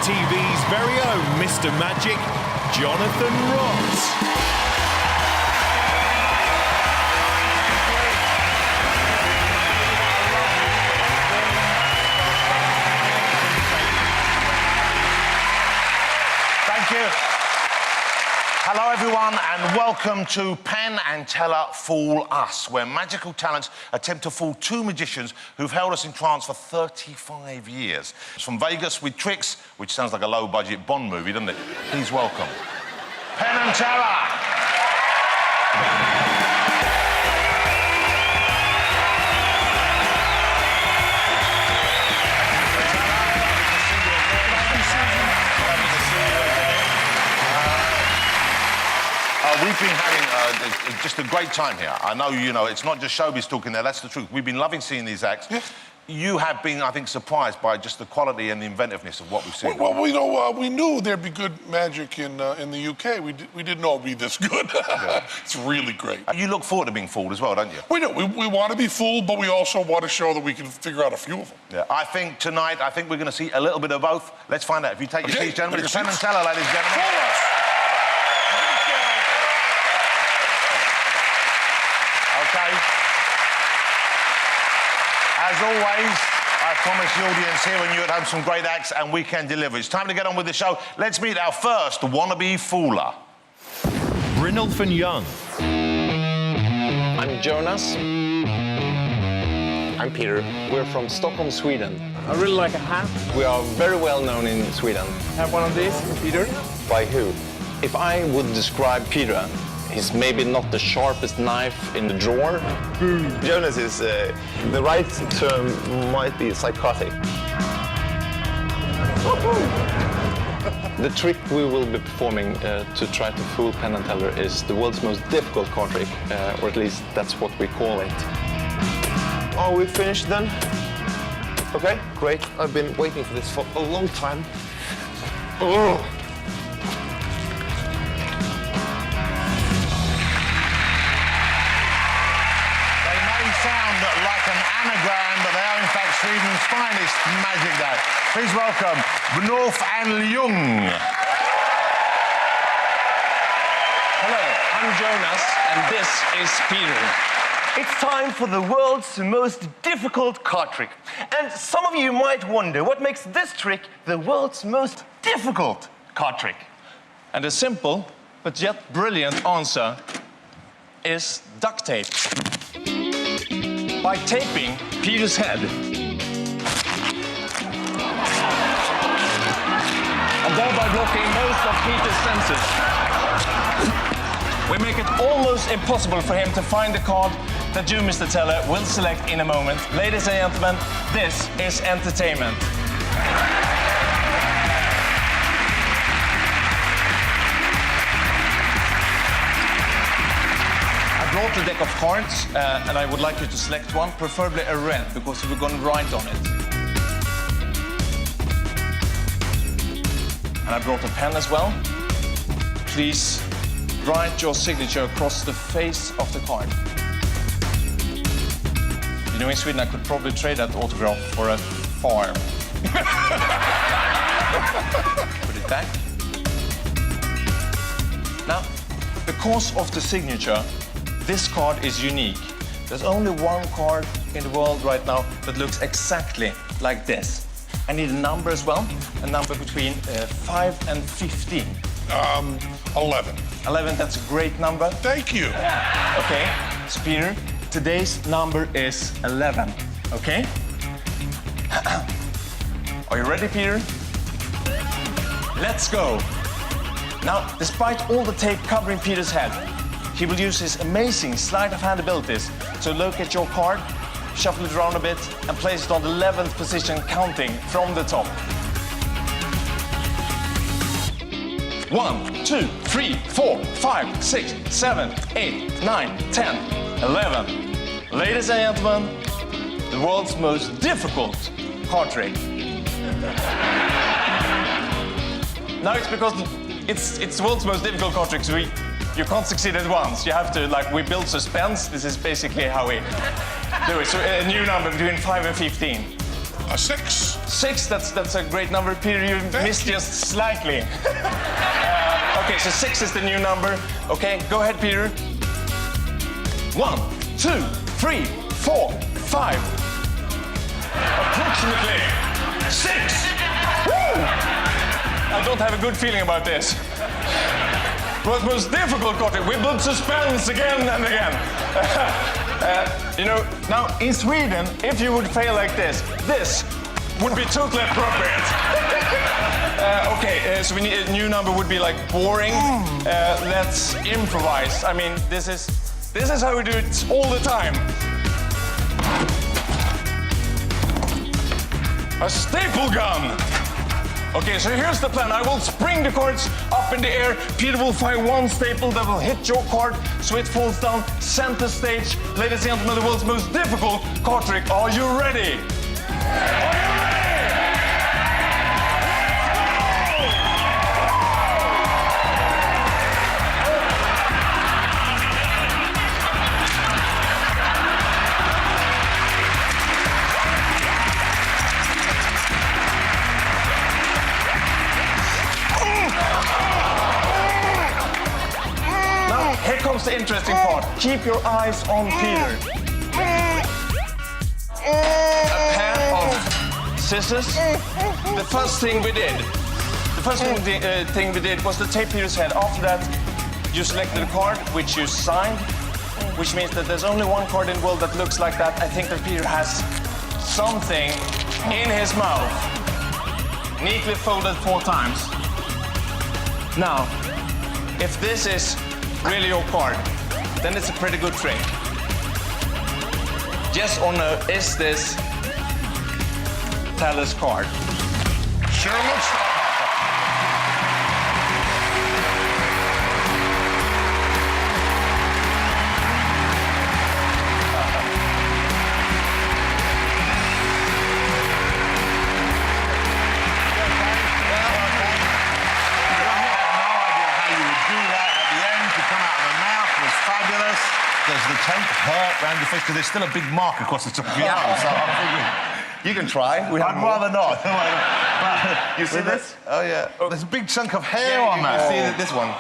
TV's very own Mr. Magic, Jonathan Ross. Thank you. Hello, everyone, and welcome to Penn and Teller Fool Us, where magical talents attempt to fool two magicians who've held us in trance for 35 years. It's from Vegas with tricks, which sounds like a low-budget Bond movie, doesn't it? Please welcome Penn and Teller. We've been having just a great time here. I know, you know, it's not just showbiz talking there, that's the truth. We've been loving seeing these acts. Yeah. You have been, I think, surprised by just the quality and the inventiveness of what we've seen. Well, you know, we knew there'd be good magic in the UK. We didn't know it'd be this good. Yeah. It's really great. You look forward to being fooled as well, don't you? We do. We want to be fooled, but we also want to show that we can figure out a few of them. Yeah. I think tonight, we're going to see a little bit of both. Let's find out. If you take your seats, gentlemen, it's Penn and Teller, ladies and gentlemen. Okay. As always, I promise the audience here and you at home some great acts, and we can deliver. It's time to get on with the show. Let's meet our first wannabe fooler. Brynolf Ljung. I'm Jonas. I'm Peter. We're from Stockholm, Sweden. I really like a hat. We are very well known in Sweden. Have one of these, Peter. By who? If I would describe Peter, he's maybe not the sharpest knife in the drawer. Jonas is, the right term might be psychotic. The trick we will be performing to try to fool Penn and Teller is the world's most difficult card trick, or at least that's what we call it. Are we finished then? Okay, great. I've been waiting for this for a long time. Oh. Sound like an anagram, but they are in fact Sweden's finest magic day. Please welcome Brynolf Ljung. Hello, I'm Jonas, and this is Peter. It's time for the world's most difficult card trick. And some of you might wonder what makes this trick the world's most difficult card trick. And the simple, but yet brilliant answer is duct tape. By taping Peter's head. And thereby blocking most of Peter's senses. We make it almost impossible for him to find the card that you, Mr. Teller, will select in a moment. Ladies and gentlemen, this is entertainment. I brought a deck of cards, and I would like you to select one, preferably a red, because we're going to write on it. And I brought a pen as well. Please write your signature across the face of the card. You know, in Sweden, I could probably trade that autograph for a farm. Put it back. Now, because of the signature, this card is unique. There's only one card in the world right now that looks exactly like this. I need a number as well, a number between 5 and 15. 11. 11, that's a great number. Thank you. Okay, so Peter, today's number is 11, okay? Are you ready, Peter? Let's go. Now, despite all the tape covering Peter's head, he will use his amazing sleight of hand abilities to locate your card, shuffle it around a bit, and place it on the 11th position, counting from the top. 1, 2, 3, 4, 5, 6, 7, 8, 9, 10, 11. Ladies and gentlemen, the world's most difficult card trick. Now it's because it's the world's most difficult card trick, so you can't succeed at once. You have to, we build suspense. This is basically how we do it. So a new number between 5 and 15. A 6. 6, that's a great number. Peter, you missed just slightly. Okay, so 6 is the new number. Okay, go ahead, Peter. 1, 2, 3, 4, 5. Approximately 6. Woo! I don't have a good feeling about this. It was most difficult, Kotti. We built suspense again and again. You know, now in Sweden, if you would fail like this would be totally appropriate. Okay, so we need a new number would be like boring. Let's improvise. I mean, this is how we do it all the time. A staple gun. Okay, so here's the plan. I will spring the cards up in the air. Peter will fire one staple that will hit your card, so it falls down center stage. Ladies and gentlemen, the world's most difficult card trick. Are you ready? Are you ready? Here comes the interesting part. Keep your eyes on Peter. A pair of scissors. The first thing we did was to tape Peter's head. After that, you selected a card, which you signed, which means that there's only one card in the world that looks like that. I think that Peter has something in his mouth. Neatly folded 4 times. Now, if this is really your card, then it's a pretty good trick. Yes or no, is this Teller's card? Sure looks like Does the tape hurt around your face? Because there's still a big mark across the top of your nose. So I'm thinking, You can try. I'd rather not. But You see this? Oh, yeah. Oh, there's a big chunk of hair on you that. can see this one.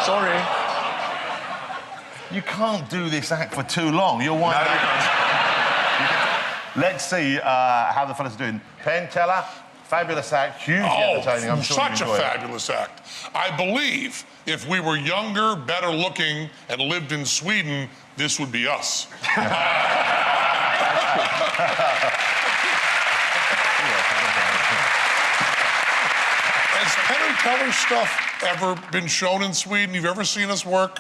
Sorry. You can't do this act for too long. You'll wind up. Let's see how the fellas are doing. Penn Teller, fabulous act, hugely entertaining. I'm sure such you a enjoy it. fabulous act. I believe if we were younger, better looking, and lived in Sweden, this would be us. Has Penn and Teller stuff ever been shown in Sweden? You've ever seen us work?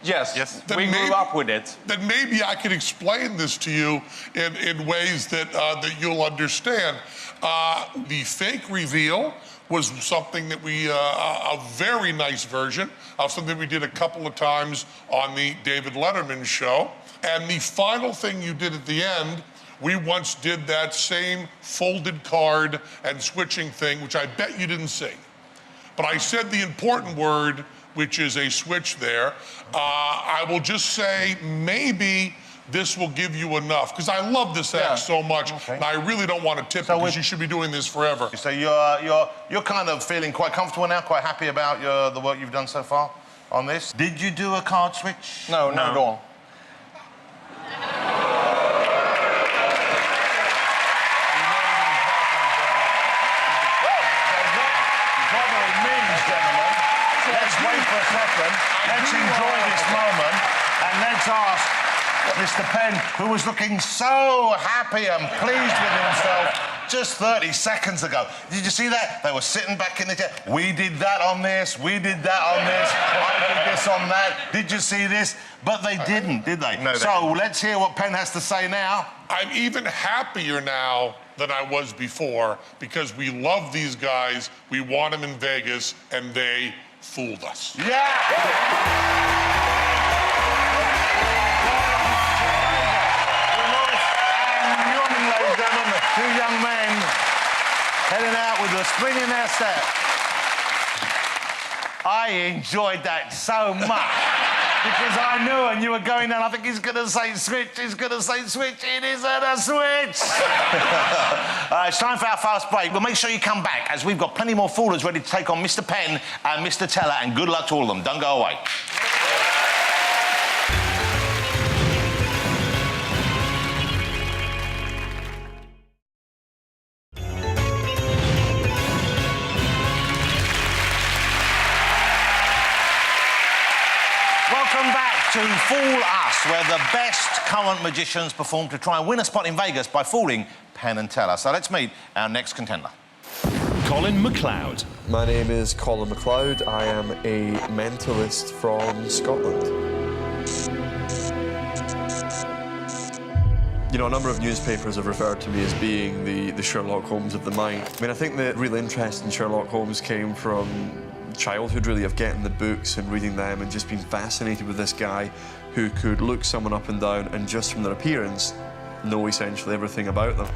Yes. Then We grew up with it. Then maybe I could explain this to you in ways that you'll understand. The fake reveal was something that a very nice version of something we did a couple of times on the David Letterman show. And the final thing you did at the end, we once did that same folded card and switching thing, which I bet you didn't see. But I said the important word, which is a switch there. I will just say maybe this will give you enough, because I love this act so much, and I really don't want to tip it, because you should be doing this forever. So you're kind of feeling quite comfortable now, quite happy about the work you've done so far on this. Did you do a card switch? No, not at all. Let's wait for a second. Let's enjoy this moment, and let's ask Mr. Penn, who was looking so happy and pleased with himself just 30 seconds ago. Did you see that? They were sitting back in the chair. We did that on this. We did that on this. I did this on that. Did you see this? But they didn't, did they? No, they so didn't. let's hear what Penn has to say now. I'm even happier now than I was before, because we love these guys, we want them in Vegas, and they fooled us. Yeah! Two young men heading out with a spring in their step. I enjoyed that so much. Because I knew and you were going down. I think he's going to say switch. He's going to say switch. It isn't a switch. It's time for our fast break. We'll make sure you come back as we've got plenty more foolers ready to take on Mr. Penn and Mr. Teller. And good luck to all of them. Don't go away. Welcome back to Fool Us, where the best current magicians perform to try and win a spot in Vegas by fooling Penn and Teller. So let's meet our next contender. Colin McLeod. My name is Colin McLeod. I am a mentalist from Scotland. You know, a number of newspapers have referred to me as being the Sherlock Holmes of the mind. I mean, I think the real interest in Sherlock Holmes came from childhood, really, of getting the books and reading them and just being fascinated with this guy who could look someone up and down and just from their appearance know essentially everything about them.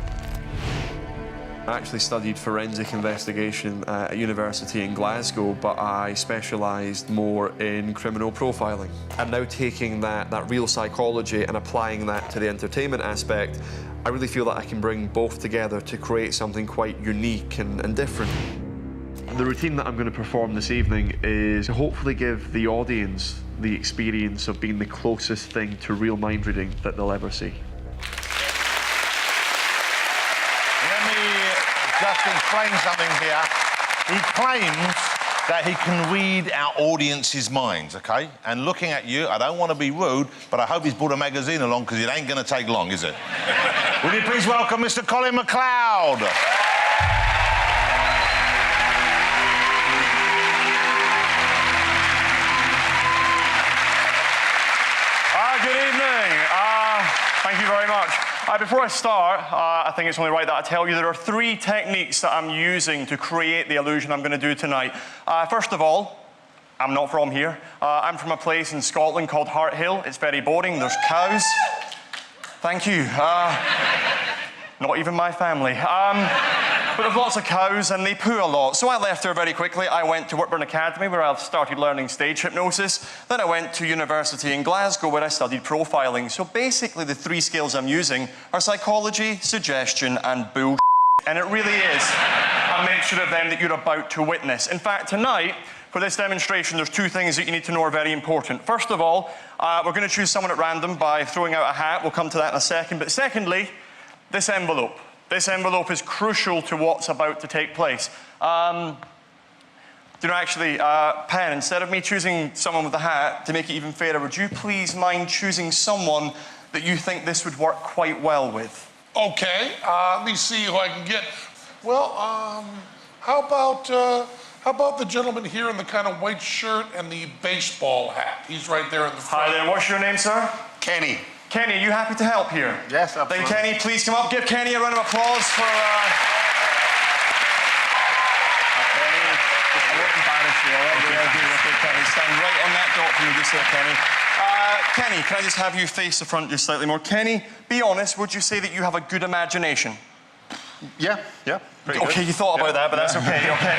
I actually studied forensic investigation at university in Glasgow, but I specialised more in criminal profiling. I'm now taking that real psychology and applying that to the entertainment aspect. I really feel that I can bring both together to create something quite unique and different. The routine that I'm going to perform this evening is to hopefully give the audience the experience of being the closest thing to real mind reading that they'll ever see. Let me just explain something here. He claims that he can read our audience's minds, OK? And looking at you, I don't want to be rude, but I hope he's brought a magazine along because it ain't going to take long, is it? Will you please welcome Mr. Colin McLeod? Good evening. Thank you very much. Before I start, I think it's only right that I tell you there are 3 techniques that I'm using to create the illusion I'm going to do tonight. First of all, I'm not from here. I'm from a place in Scotland called Harthill. It's very boring. There's cows. Thank you. Not even my family. But there's lots of cows and they poo a lot. So I left there very quickly. I went to Whitburn Academy where I started learning stage hypnosis. Then I went to university in Glasgow where I studied profiling. So basically the 3 skills I'm using are psychology, suggestion and bull. And it really is a mixture of them that you're about to witness. In fact, tonight, for this demonstration, there's 2 things that you need to know are very important. First of all, we're going to choose someone at random by throwing out a hat. We'll come to that in a second. But secondly, this envelope. This envelope is crucial to what's about to take place. Penn, instead of me choosing someone with a hat, to make it even fairer, would you please mind choosing someone that you think this would work quite well with? Okay, let me see who I can get. Well, how about the gentleman here in the kind of white shirt and the baseball hat? He's right there in the front. Hi there, what's your name, sir? Kenny. Kenny, are you happy to help here? Yes, absolutely. Then Kenny, please come up. Give Kenny a round of applause for... I won't embarrass you, all right? Okay, Kenny, stand right on that dot for me just there, Kenny. Kenny, can I just have you face the front just slightly more? Kenny, be honest, would you say that you have a good imagination? Yeah. Okay, you thought about that, but that's okay, okay.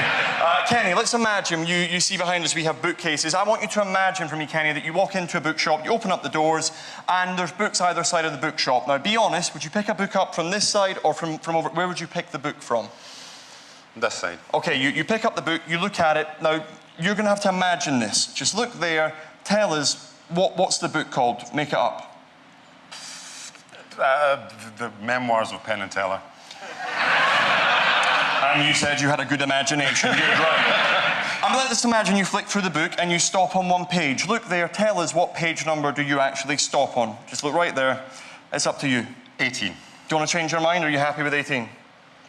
Kenny, let's imagine you see behind us we have bookcases. I want you to imagine for me, Kenny, that you walk into a bookshop, you open up the doors, and there's books either side of the bookshop. Now, be honest, would you pick a book up from this side or from over? Where would you pick the book from? This side. Okay, you pick up the book, you look at it. Now, you're going to have to imagine this. Just look there, tell us, what's the book called? Make it up. The memoirs of Penn and Teller. And you said you had a good imagination. Good, right. Let's imagine you flick through the book and you stop on one page. Look there, tell us what page number do you actually stop on. Just look right there. It's up to you. 18. Do you want to change your mind or are you happy with 18?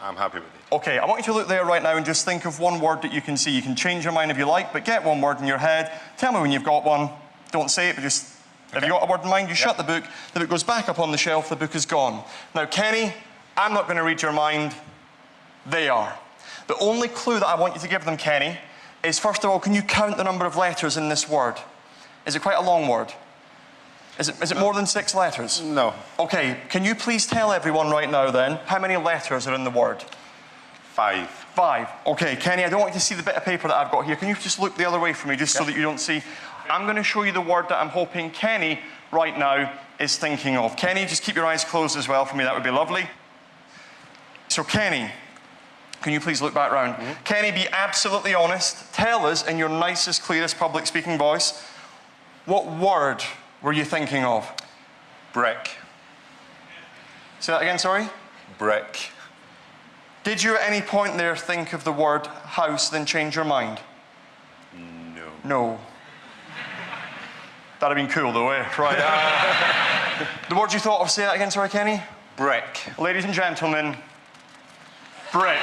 I'm happy with it. Okay, I want you to look there right now and just think of one word that you can see. You can change your mind if you like, but get one word in your head. Tell me when you've got one. Don't say it, but just... Okay. Have you got a word in mind? You shut the book goes back up on the shelf, the book is gone. Now, Kenny, I'm not going to read your mind. They are. The only clue that I want you to give them, Kenny, is first of all, can you count the number of letters in this word? Is it quite a long word? Is it more than 6 letters? No. Okay, can you please tell everyone right now then, how many letters are in the word? 5. 5. Okay, Kenny, I don't want you to see the bit of paper that I've got here. Can you just look the other way from me, just so that you don't see? I'm going to show you the word that I'm hoping Kenny right now is thinking of. Kenny, just keep your eyes closed as well for me. That would be lovely. So, Kenny, can you please look back round? Kenny, be absolutely honest. Tell us in your nicest, clearest public speaking voice, what word were you thinking of? Brick. Say that again, sorry? Brick. Did you at any point there think of the word house, then change your mind? No. No. That'd have been cool though, eh? Right. The word you thought of, say that again, sorry, Kenny? Brick. Ladies and gentlemen, brick.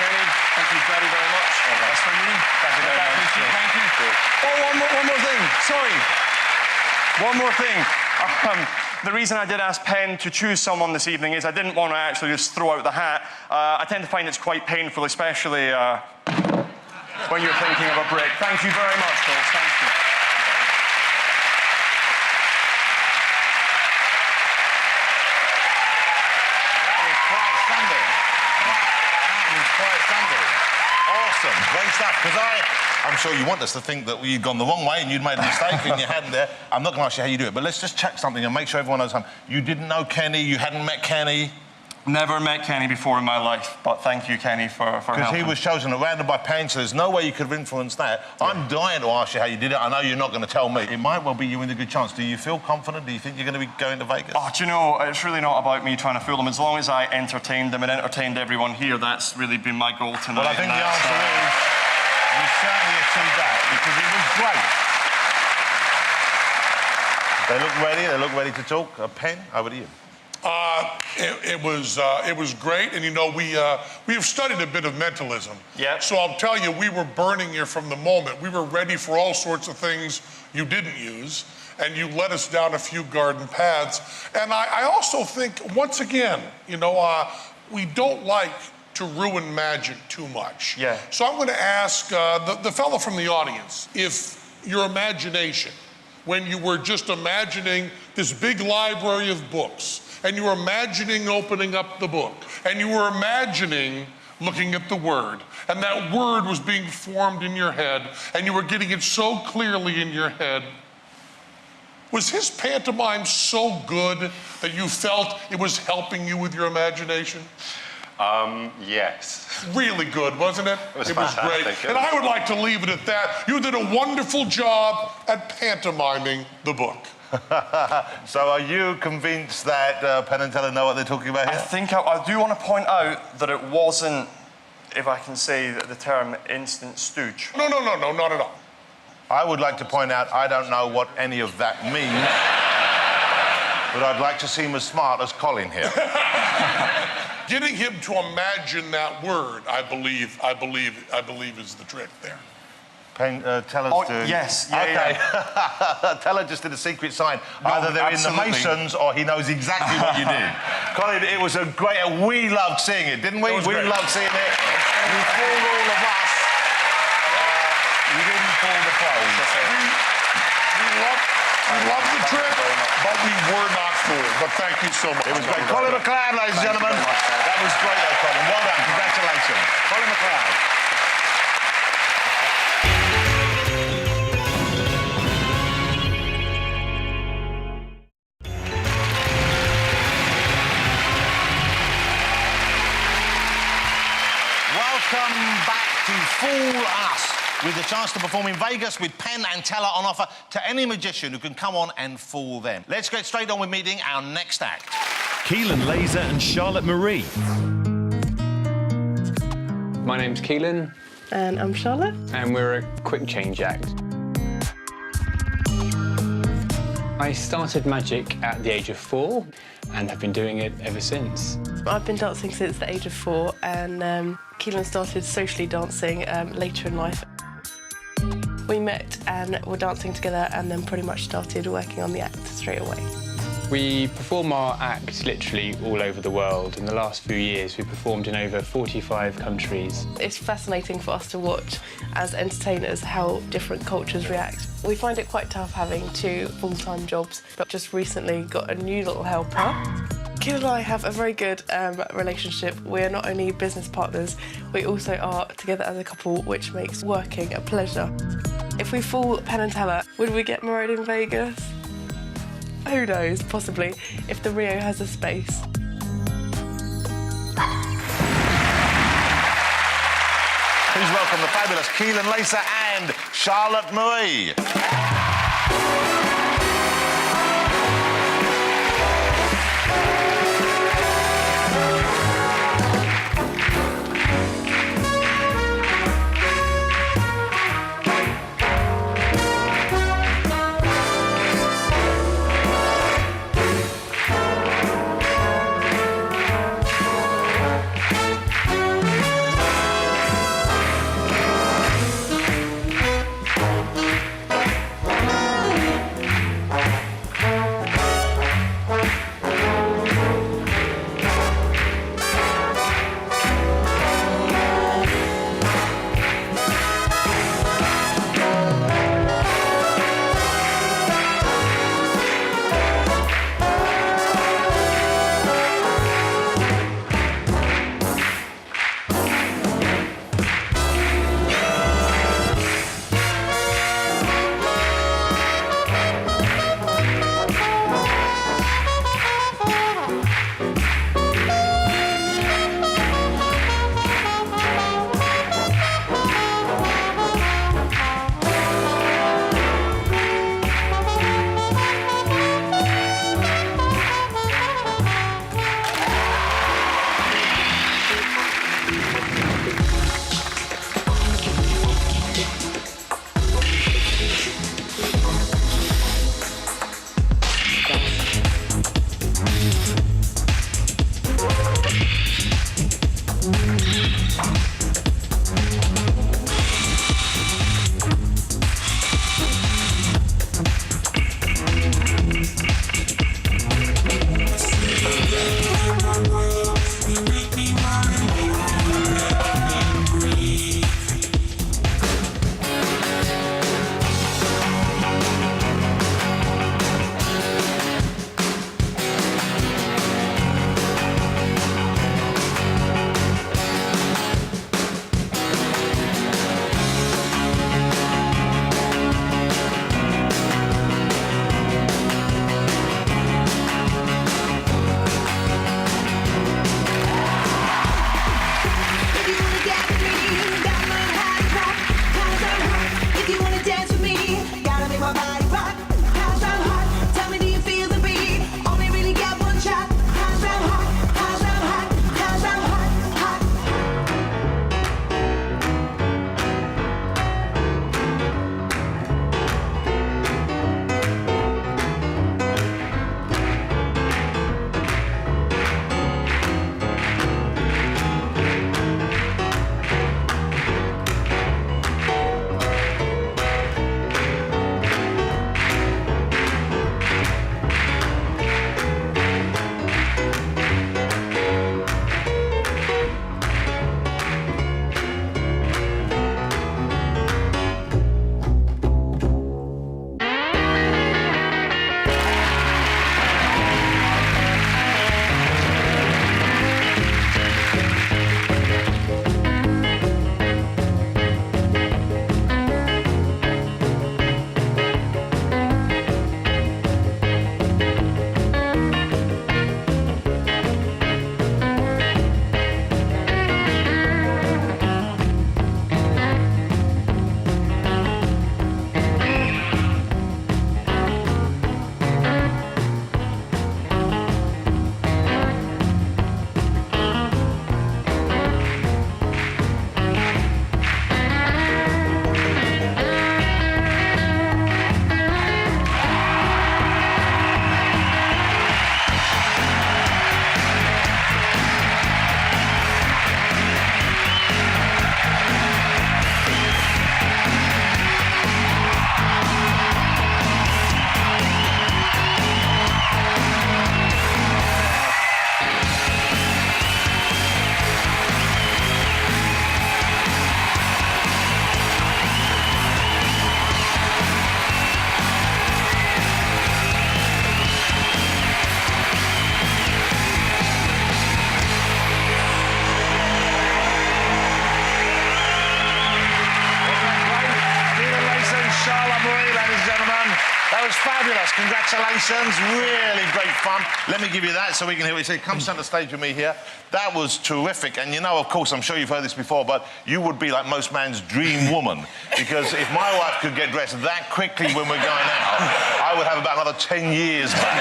Kenny, thank you very, very much. That's from me. Thank you very much. Thank you. Oh, one more thing. Sorry. One more thing. The reason I did ask Penn to choose someone this evening is I didn't want to actually just throw out the hat. I tend to find it's quite painful, especially when you're thinking of a brick. Thank you very much, folks. Thank you. Awesome, great stuff. Because I'm sure you want us to think that you'd gone the wrong way and you'd made a mistake and you hadn't there. I'm not going to ask you how you do it, but let's just check something and make sure everyone knows something. You didn't know Kenny, you hadn't met Kenny. Never met Kenny before in my life, but thank you, Kenny, for helping. Because he was chosen at random by Penn, so there's no way you could have influenced that. Yeah. I'm dying to ask you how you did it. I know you're not going to tell me. It might well be you in a good chance. Do you feel confident? Do you think you're going to be going to Vegas? Oh, do you know, it's really not about me trying to fool them. As long as I entertained them and entertained everyone here, that's really been my goal tonight. Well, I think the answer is you certainly achieved that, because it was great. They look ready to talk. Penn, over to you. It was great, and you know we have studied a bit of mentalism. Yeah. So I'll tell you, we were burning you from the moment. We were ready for all sorts of things you didn't use, and you led us down a few garden paths. And I also think, once again, you know, we don't like to ruin magic too much. Yeah. So I'm going to ask the fellow from the audience if your imagination, when you were just imagining this big library of books, and you were imagining opening up the book, and you were imagining looking at the word, and that word was being formed in your head, and you were getting it so clearly in your head, was his pantomime so good that you felt it was helping you with your imagination? Yes. Really good, wasn't it? It was fantastic. Great. And I would like to leave it at that. You did a wonderful job at pantomiming the book. So are you convinced that Penn and Teller know what they're talking about here? I think I do want to point out that it wasn't, if I can say the term, instant stooge. No, not at all. I would like to point out I don't know what any of that means, but I'd like to seem as smart as Colin here. Getting him to imagine that word, I believe is the trick there. Teller's doing... Yes. Okay. Teller just did a secret sign. Either they're absolutely. in the Masons or he knows exactly what you did. Colin, it was a great... We loved seeing it, didn't we? We loved seeing it. You fooled all of us. You didn't fool the pros. We loved the trick, but we were not fooled. But thank you so much. It was great. Colin McLeod, ladies and gentlemen. That was great, though, Colin. Well done. Congratulations. Colin McLeod. Welcome back to Fool Us, with the chance to perform in Vegas with Penn and Teller on offer to any magician who can come on and fool them. Let's get straight on with meeting our next act. Keelan, Leyser and Charlotte Marie. My name's Keelan. And I'm Charlotte. And we're a quick change act. I started magic at the age of 4 and have been doing it ever since. I've been dancing since the age of 4, and Keelan started socially dancing later in life. We met and were dancing together and then pretty much started working on the act straight away. We perform our act literally all over the world. In the last few years, we've performed in over 45 countries. It's fascinating for us to watch, as entertainers, how different cultures react. We find it quite tough having 2 full-time jobs, but just recently got a new little helper. Keelan and I have a very good relationship. We're not only business partners, we also are together as a couple, which makes working a pleasure. If we fall Penn and Teller, would we get married in Vegas? Who knows, possibly, if the Rio has a space. Please welcome the fabulous Keelan, Leyser and Charlotte Marie. Congratulations, really great fun. Let me give you that so we can hear what you say. Come stand on the stage with me here. That was terrific. And you know, of course, I'm sure you've heard this before, but you would be like most man's dream woman. Because if my wife could get dressed that quickly when we're going out, I would have about another 10 years back.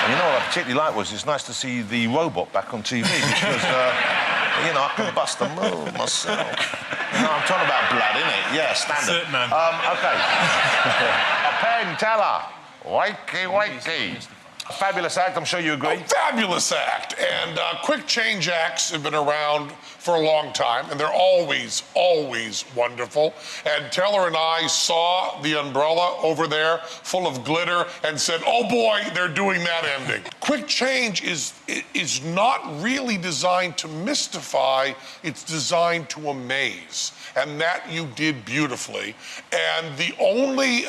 And you know what I particularly like was it's nice to see the robot back on TV because, you know, I can bust a move myself. You know, I'm talking about blood, innit? Yeah, standard. That's it, man. OK. A Penn Teller. Wakey. A fabulous act, I'm sure you agree. A fabulous act. And quick change acts have been around for a long time, and they're always, always wonderful. And Teller and I saw the umbrella over there full of glitter and said, oh boy, they're doing that ending. Quick change is not really designed to mystify, it's designed to amaze. And that you did beautifully. And the only...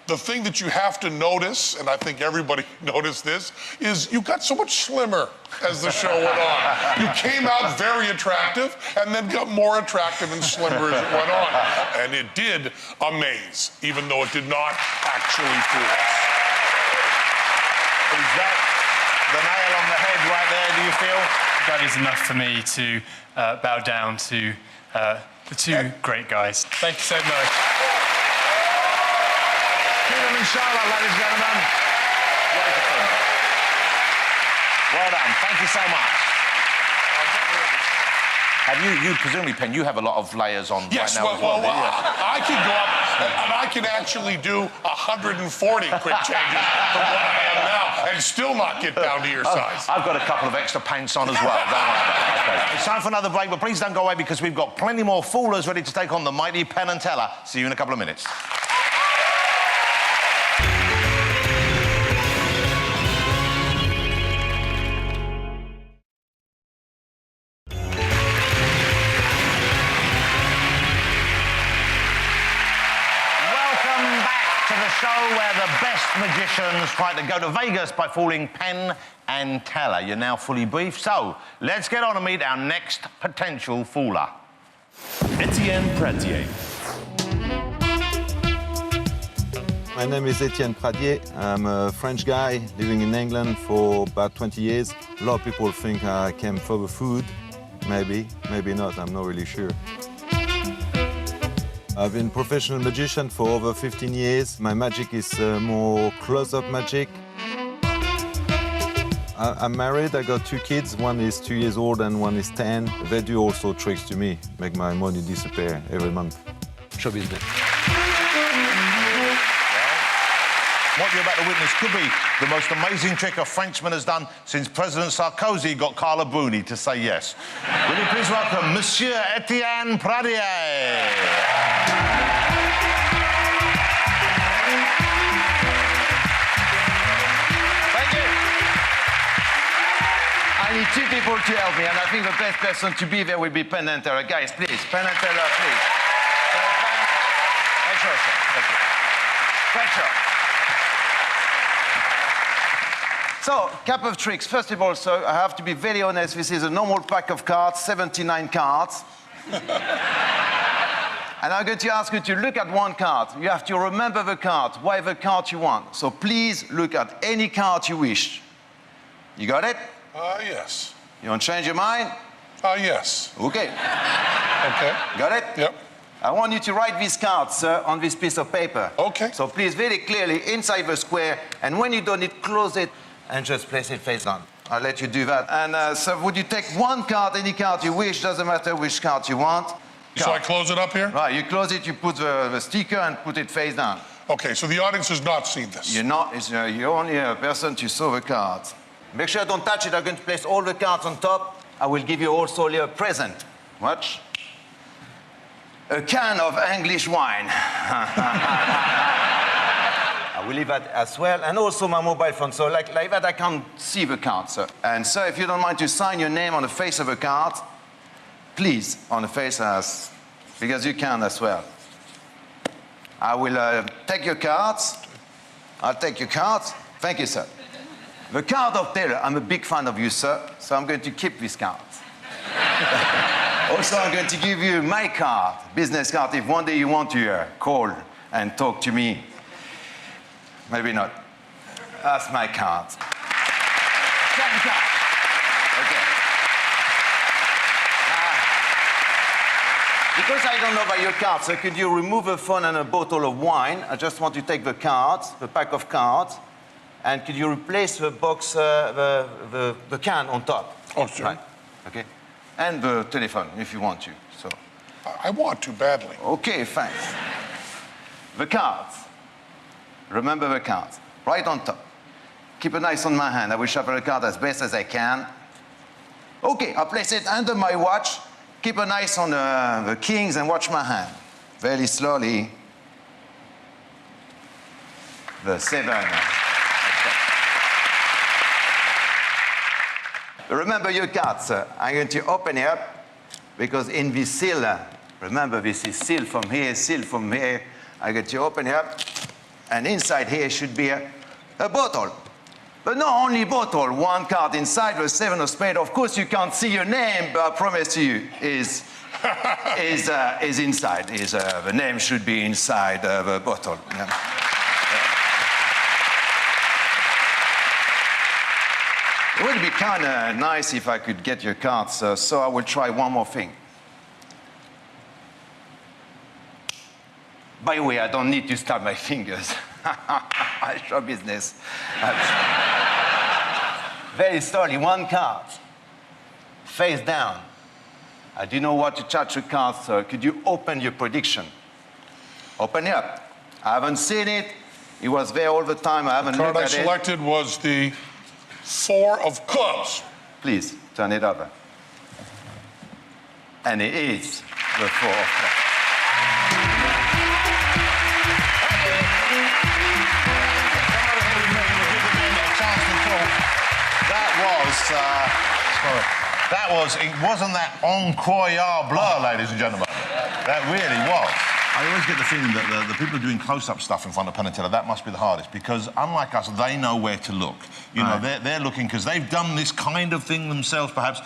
the thing that you have to notice, and I think everybody noticed this, is you got so much slimmer as the show went on. You came out very attractive and then got more attractive and slimmer as it went on. And it did amaze, even though it did not actually fool us. Is that the nail on the head right there, do you feel? That is enough for me to bow down to the two great guys. Thank you so much. Keelan and Charlotte, ladies and gentlemen. Well done. Thank you so much. Have you presumably, Penn, you have a lot of layers on yes, right now as well. I can go up and I can actually do 140 quick changes from what I am now and still not get down to your size. I've got a couple of extra pants on as well. Don't worry about it. Okay. It's time for another break, but please don't go away because we've got plenty more foolers ready to take on the mighty Penn and Teller. See you in a couple of minutes. Where the best magicians try to go to Vegas by fooling Penn and Teller. You're now fully briefed, so let's get on and meet our next potential fooler. Etienne Pradier. My name is Etienne Pradier. I'm a French guy living in England for about 20 years. A lot of people think I came for the food. Maybe, maybe not, I'm not really sure. I've been a professional magician for over 15 years. My magic is more close-up magic. I'm married, I got 2 kids. One is 2 years old and one is 10. They do also tricks to me, make my money disappear every month. Show business. What you're about to witness could be the most amazing trick a Frenchman has done since President Sarkozy got Carla Bruni to say yes. Will you please welcome Monsieur Etienne Pradier. Thank you. I need 2 people to help me, and I think the best person to be there will be Penn and Teller. Guys, please, Penn and Teller, please. Make sure, sir. Thank you. Make sure. So, couple of tricks. First of all, so I have to be very honest, this is a normal pack of cards, 79 cards. And I'm going to ask you to look at one card. You have to remember the card, whatever card you want. So please look at any card you wish. You got it? Yes. You want to change your mind? Yes. Okay. Okay. Got it? Yep. I want you to write these cards, sir, on this piece of paper. Okay. So please, very clearly, inside the square, and when you done it, close it, and just place it face down. I'll let you do that. And so would you take one card, any card you wish, doesn't matter which card you want. So I close it up here? Right, you close it, you put the sticker and put it face down. Okay, so the audience has not seen this. You're not, you're only a person to saw the cards. Make sure don't touch it, I'm going to place all the cards on top. I will give you also a present. Watch. A can of English wine. I will leave that as well, and also my mobile phone. So like that, I can't see the card, sir. And sir, if you don't mind to sign your name on the face of the card, please, on the face because you can as well. I will take your cards. I'll take your cards. Thank you, sir. The card of Taylor, I'm a big fan of you, sir, so I'm going to keep this card. Also, I'm going to give you my card, business card, if one day you want to call and talk to me. Maybe not. That's my card. Second card. Okay. Because I don't know about your cards, so could you remove a phone and a bottle of wine? I just want to take the cards, the pack of cards, and could you replace the box, the can on top? Oh, sure. Right. Okay. And the telephone, if you want to. So. I want to badly. Okay, thanks. The cards. Remember the cards. Right on top. Keep an eye on my hand. I will shuffle the card as best as I can. Okay, I'll place it under my watch. Keep an eye on the kings and watch my hand. Very slowly. The 7. Okay. Remember your cards, sir. I'm going to open it up because in this seal, remember this is seal from here, seal from here. I'm going to open it up, and inside here should be a bottle. But not only bottle, one card inside, the 7 of spades. Of course, you can't see your name, but I promise you, is inside. The name should be inside the bottle. Yeah. It would be kind of nice if I could get your cards, so I will try one more thing. By the way, I don't need to stab my fingers. Show business. Very slowly, one card. Face down. I do not want to touch the card, so could you open your prediction? Open it up. I haven't seen it. It was there all the time. I haven't looked at it. The card I selected was the 4 of clubs. Please, turn it over. And it is the 4 of clubs. Wasn't that incroyable blur, ladies and gentlemen? That really was. I always get the feeling that the people doing close-up stuff in front of Penn Teller, that must be the hardest, because unlike us, they know where to look. You know, they're looking, because they've done this kind of thing themselves, perhaps.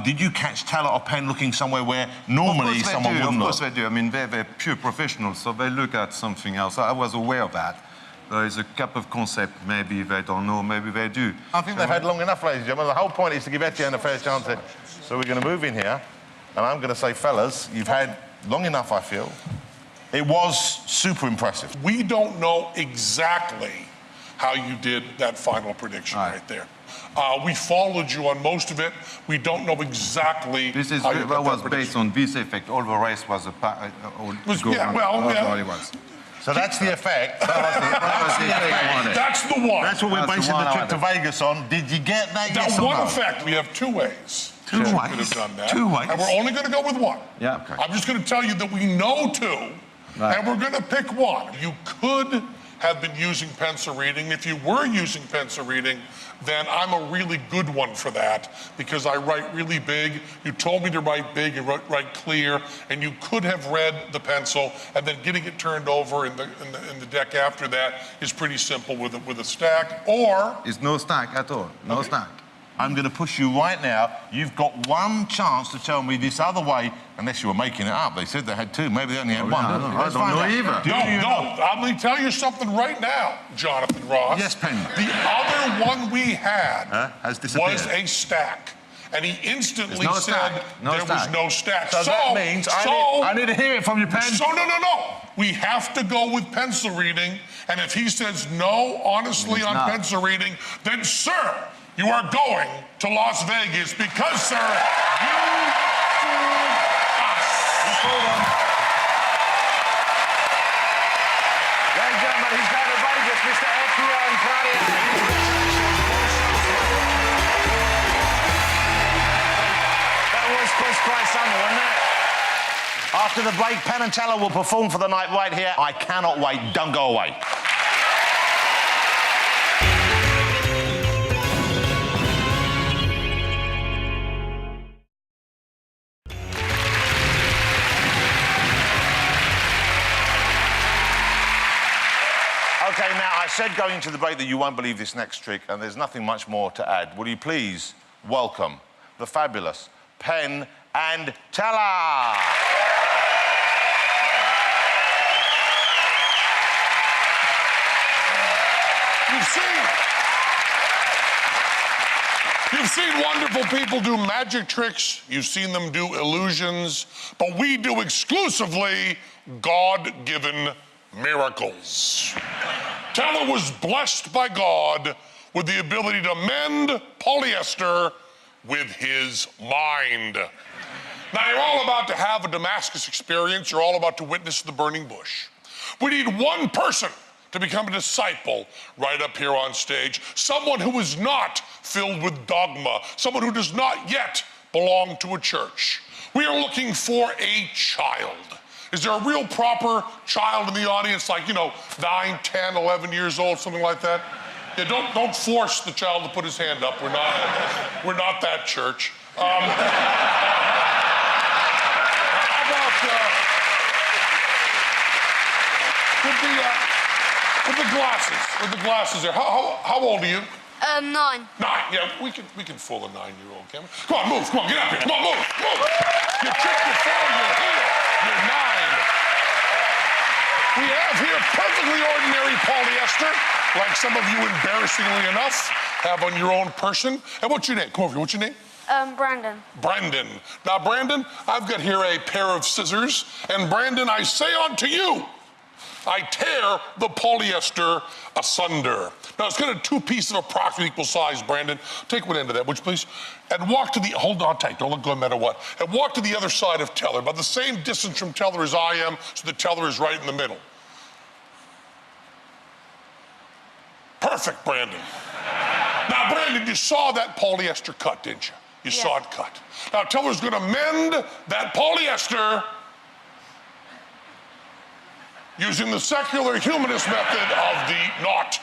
Did you catch Teller or Penn looking somewhere where normally someone wouldn't look? Of course they do. I mean, they're pure professionals, so they look at something else. I was aware of that. There is a couple of concepts, maybe they don't know, maybe they do. I think they've had long enough, ladies and gentlemen. The whole point is to give Etienne a fair chance. So we're going to move in here, and I'm going to say, fellas, you've had long enough, I feel. It was super impressive. We don't know exactly how you did that final prediction right there. We followed you on most of it. We don't know exactly this is how you that was based on this effect. All the rest was a So that's the effect. That's the one. That's what we're basing the trip to Vegas on. Did you get that? That yes or one no? effect, we have 2 ways. Two that ways? You could have done that. 2 ways? And we're only going to go with 1. Yeah, okay. I'm just going to tell you that we know 2, and we're going to pick 1. You could have been using pencil reading. If you were using pencil reading, then I'm a really good one for that because I write really big. You told me to write big and write clear, and you could have read the pencil, and then getting it turned over in the deck after that is pretty simple with a stack. Or it's no stack at all. No stack. I'm going to push you right now. You've got 1 chance to tell me this other way, unless you were making it up. They said they had 2. Maybe they only had 1. I don't know either. No. I'm going to tell you something right now, Jonathan Ross. Yes, Penn. The other one we had has disappeared. was a stack. And he instantly said there was no stack. So that means I need to hear it from you, Penn. So no. We have to go with pencil reading. And if he says no, honestly, on pencil reading, then, sir, you are going to Las Vegas because, sir, you fooled us. Ladies and gentlemen, he's going to Vegas, Mr. Etienne Pradier. That was quite something, wasn't it? After the break, Penn Teller will perform for the night right here. I cannot wait. Don't go away. Okay, now, I said going into the break that you won't believe this next trick, and there's nothing much more to add. Will you please welcome the fabulous Penn and Teller? You see, You've seen wonderful people do magic tricks. You've seen them do illusions. But we do exclusively God-given miracles. Teller was blessed by God with the ability to mend polyester with his mind. Now, you're all about to have a Damascus experience. You're all about to witness the burning bush. We need one person to become a disciple right up here on stage. Someone who is not filled with dogma. Someone who does not yet belong to a church. We are looking for a child. Is there a real proper child in the audience, like, 9, 10, 11 years old, something like that? Yeah, don't force the child to put his hand up. We're not that church. How about with the glasses there? How old are you? 9. 9. Yeah, we can fool a 9-year-old, can we? Come on, move. Come on, get up here. Come on, move. You tricked before. You're here. You're 9. We have here perfectly ordinary polyester, like some of you, embarrassingly enough, have on your own person. And what's your name? Come over here. What's your name? Brandon. Brandon. Now, Brandon, I've got here a pair of scissors, and Brandon, I say unto you, I tear the polyester asunder. Now, it's got a 2 pieces of approximately equal size, Brandon. Take one end of that, would you please? And walk to the, hold on tight, don't let go no matter what. And walk to the other side of Teller, about the same distance from Teller as I am, so the Teller is right in the middle. Perfect, Brandon. Now, Brandon, you saw that polyester cut, didn't you? You saw it cut. Now, Teller's gonna mend that polyester using the secular humanist method of the knot.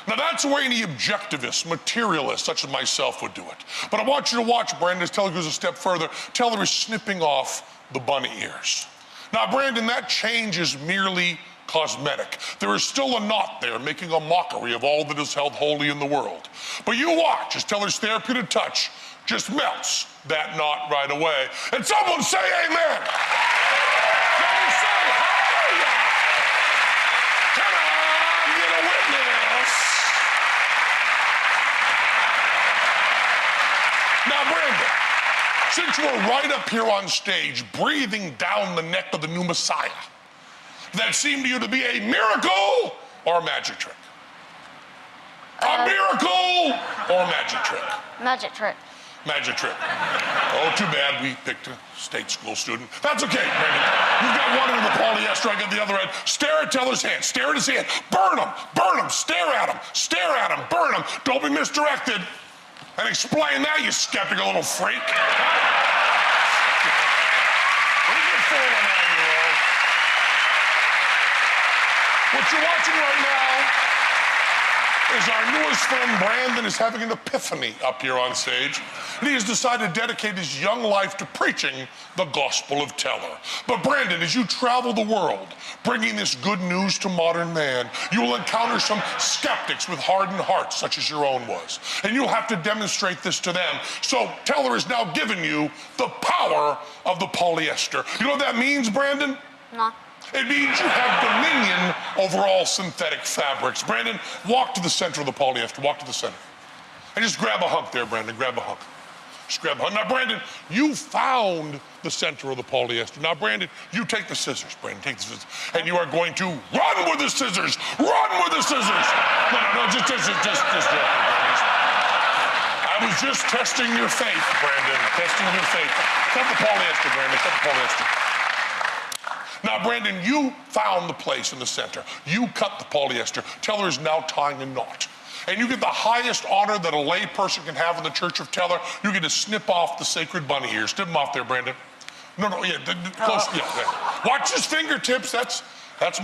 Now, that's the way any objectivist, materialist, such as myself, would do it. But I want you to watch, Brandon, as Teller goes a step further. Teller is snipping off the bunny ears. Now, Brandon, that change is merely cosmetic. There is still a knot there, making a mockery of all that is held holy in the world. But you watch as Teller's therapeutic touch just melts that knot right away. And someone say amen. Someone say hallelujah. Can I get a witness? Now, Brandon, since you are right up here on stage, breathing down the neck of the new Messiah, that seemed to you to be a miracle or a magic trick? A miracle or a magic trick? Magic trick. Magic trick. Oh, too bad we picked a state school student. That's okay, Brandon. You've got one end of the polyester, I got the other end. Stare at Teller's hand. Stare at his hand. Burn him. Burn him. Stare at him. Stare at him. Burn him. Don't be misdirected. And explain that, you skeptical little freak. What are you fooling on, 9-year-old? What you're watching right now is our newest friend Brandon is having an epiphany up here on stage. And he has decided to dedicate his young life to preaching the gospel of Teller. But Brandon, as you travel the world, bringing this good news to modern man, you will encounter some skeptics with hardened hearts, such as your own was. And you'll have to demonstrate this to them. So Teller has now given you the power of the polyester. You know what that means, Brandon? No. It means you have dominion over all synthetic fabrics. Brandon, walk to the center of the polyester. Walk to the center. And just grab a hunk there, Brandon. Grab a hunk. Just grab a hunk. Now, Brandon, you found the center of the polyester. Now, Brandon, you take the scissors. Brandon, take the scissors. And you are going to run with the scissors. Run with the scissors. No, just. I was just testing your faith, Brandon. Testing your faith. Cut the polyester, Brandon. Cut the polyester. Now, Brandon, you found the place in the center. You cut the polyester. Teller is now tying a knot. And you get the highest honor that a lay person can have in the Church of Teller. You get to snip off the sacred bunny ears. Snip them off there, Brandon. No, yeah, close. Yeah. Watch his fingertips. That's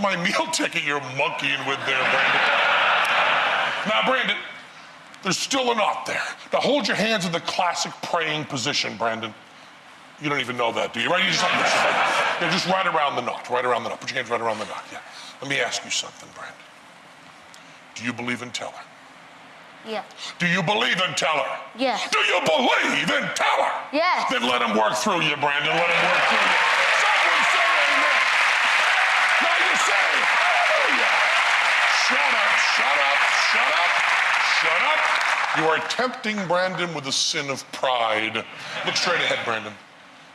my meal ticket you're monkeying with there, Brandon. Now, Brandon, there's still a knot there. Now, hold your hands in the classic praying position, Brandon. You don't even know that, do you? Right? You just right around the knot. Right around the knot. Put your hands right around the knot. Yeah. Let me ask you something, Brandon. Do you believe in Teller? Yeah. Do you believe in Teller? Yeah. Do you believe in Teller? Yeah. Then let him work through you, Brandon. Let him work through you. Someone say amen. Now you say hallelujah. Shut up, shut up, shut up, shut up. You are tempting Brandon with the sin of pride. Look straight ahead, Brandon.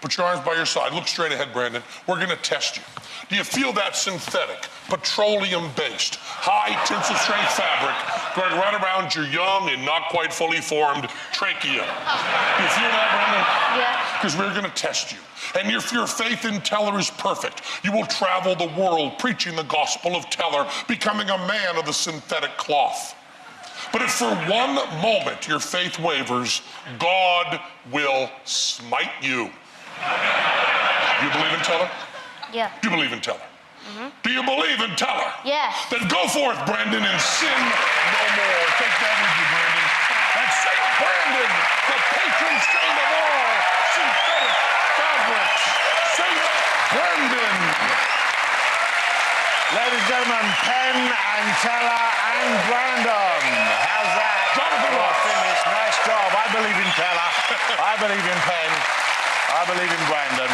Put your arms by your side. Look straight ahead, Brandon. We're going to test you. Do you feel that synthetic, petroleum-based, high-tensile strength fabric going right around your young and not quite fully formed trachea? Do you feel that, Brandon? Yeah. Because we're going to test you. And if your faith in Teller is perfect, you will travel the world preaching the gospel of Teller, becoming a man of the synthetic cloth. But if for one moment your faith wavers, God will smite you. Do you believe in Teller? Yeah. Do you believe in Teller? Do you believe in Teller? Yeah. Then go forth, Brandon, and sin no more. Take that with you, Brandon. And Saint Brandon, the patron saint of all synthetic fabrics. Saint Brandon. Ladies and gentlemen, Penn and Teller and Brandon. How's that? Jonathan Well Ross. finished. Nice job. I believe in Teller. I believe in Penn. I believe in Brandon.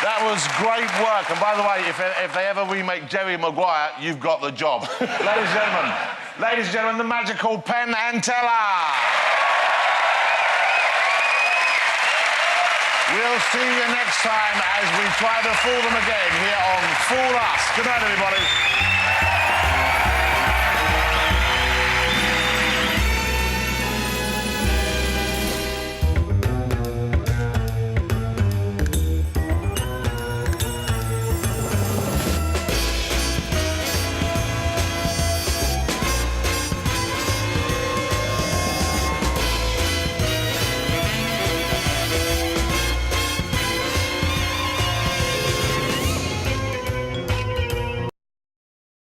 That was great work. And by the way, if they ever remake Jerry Maguire, you've got the job. Ladies and gentlemen, the magical Penn and Teller. We'll see you next time as we try to fool them again here on Fool Us. Good night, everybody.